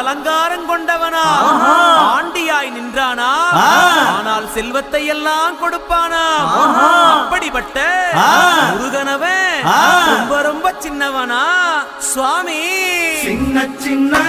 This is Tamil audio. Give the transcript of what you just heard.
அலங்காரம் கொண்டவனா, ஆண்டியாய் நின்றானா, ஆனால் செல்வத்தை எல்லாம் கொடுப்பானா. அப்படிப்பட்ட முருகனவன் ரொம்ப ரொம்ப சின்னவனா சுவாமி. சின்ன சின்ன